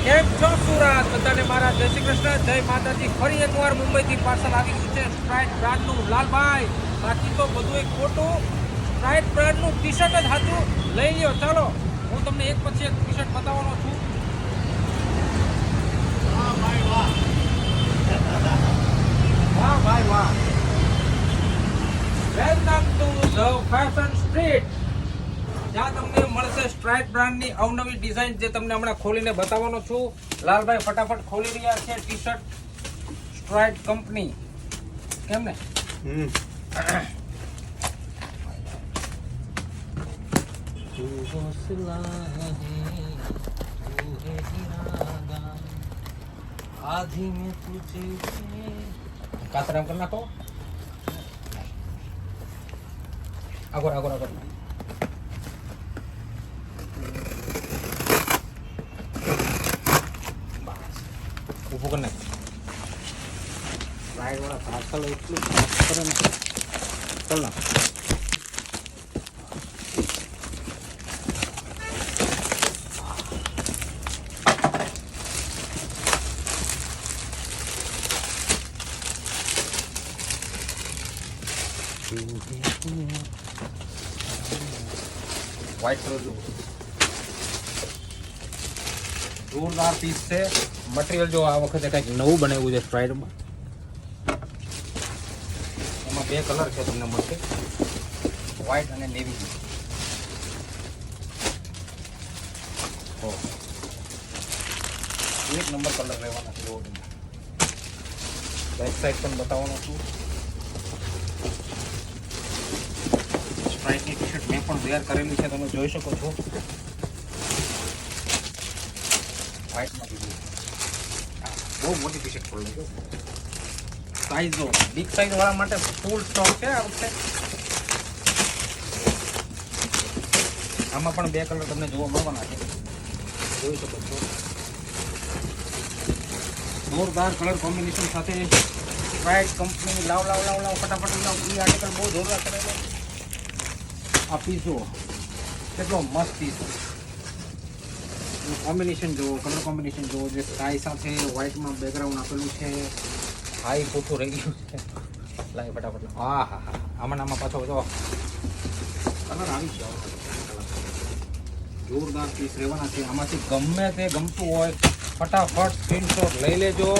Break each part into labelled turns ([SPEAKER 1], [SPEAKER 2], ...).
[SPEAKER 1] કેમ છો સુરત? બધાને મારા જય શ્રી કૃષ્ણ, જય માતાજી. ફરી એકવાર મુંબઈથી પાર્સલ આવી ગયું છે સ્ટ્રાઇટ બ્રાન્ડનું. લાલભાઈ, બાકી તો બધું એક ખોટું. સ્ટ્રાઇટ બ્રાન્ડનું ટી શર્ટ જ સાચું. લઈ લ્યો. ચાલો, હું તમને એક પછી એક ટી શર્ટ બતાવવાનો છું. વાહ ભાઈ વાહ, વાહ ભાઈ વાહ. Welcome to the fashion street, જ્યાં તમને મળશે સ્ટ્રાઇટ બ્રાન્ડની અવનવી ડિઝાઇન, જે તમને હમણાં ખોલીને બતાવવાનો છું. લાલભાઈ ફટાફટ ખોલી રહ્યા છે ટી શર્ટ સ્ટ્રાઇટ કંપની. કેમ ને? કાતરામ કરી નાખો. આગળ આગળ આગળ. ઊભું કરી નાખ. રાઈડ વાળા પાર્સલ એટલું કરે ને. ચાલ ના. વ્હાઈટ કલર જોરદાર પીસ છે. મટીરિયલ જો આ વખતે કંઈક નવું બનાવ્યું છે સ્ટ્રાઇડમાં. એમાં બે કલર છે તમને મળશે, વ્હાઈટ અને નેવી બ્લુ. એક નંબર કલર રહેવાના છે. બેક સાઈડ પણ બતાવવાનો છું. સ્ટ્રાઇકની ટી શર્ટ મેં પણ વેર કરેલી છે, તમે જોઈ શકો છો. વ્હાઈટમાં કીધું બહુ મોટી ટી શર્ટ ખોલી લો. સાઈઝ જો બિગ સાઈઝ વાળા માટે ફૂલ સ્ટોક છે આ વખતે. આમાં પણ બે કલર તમને જોવા મળવાના છે, જોઈ શકો છો. જોરદાર કલર કોમ્બિનેશન સાથે સ્ટ્રાઇટ કંપની. લાવ લાવ લાવ લાવ ફટાફટ લાવ. એ આર્ટિકલ બહુ જોરદાર કરેલો. આ પીસ જુઓ કેટલો મસ્ત પીસ. કોમ્બિનેશન જુઓ, કલર કોમ્બિનેશન જુઓ. જે સ્કાય સાથે વ્હાઇટમાં બેકગ્રાઉન્ડ આપેલું છે. હાઈ પોતું રહી ગયું છે. લાય ફટાફટ. હા હા હા, આમાં પાછો જો કલર આવી ગયો. જોરદાર પીસ રહેવાના છે. આમાંથી ગમે તે ગમતું હોય ફટાફટ સ્ક્રીનશોટ લઈ લેજો.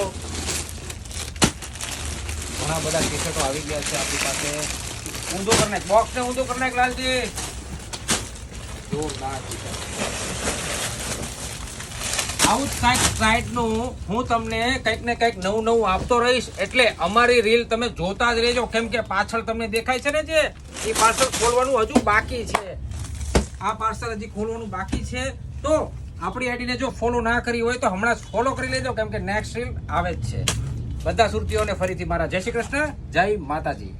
[SPEAKER 1] ઘણા બધા ટી શર્ટો આવી ગયા છે આપણી પાસે. ઊંધો કરી નાખ, બોક્સને ઊંધો કરી નાખ લાલજી. જોરદાર ટી શર્ટ. આવું જ કંઈક સ્ટ્રાઇટનું હું તમને કંઈક ને કંઈક નવું નવું આપતો રહીશ. એટલે અમારી રીલ તમે જોતા જ રહેજો, કેમ કે પાછળ તમને દેખાય છે ને જે એ પાર્સલ ખોલવાનું હજુ બાકી છે. આ પાર્સલ હજી ખોલવાનું બાકી છે. તો આપણી આઈડીને જો ફોલો ના કરી હોય તો હમણાં જ ફોલો કરી લેજો, કેમ કે નેક્સ્ટ રીલ આવે જ છે. બધા સુરતીઓને ફરીથી મારા જય શ્રી કૃષ્ણ, જય માતાજી.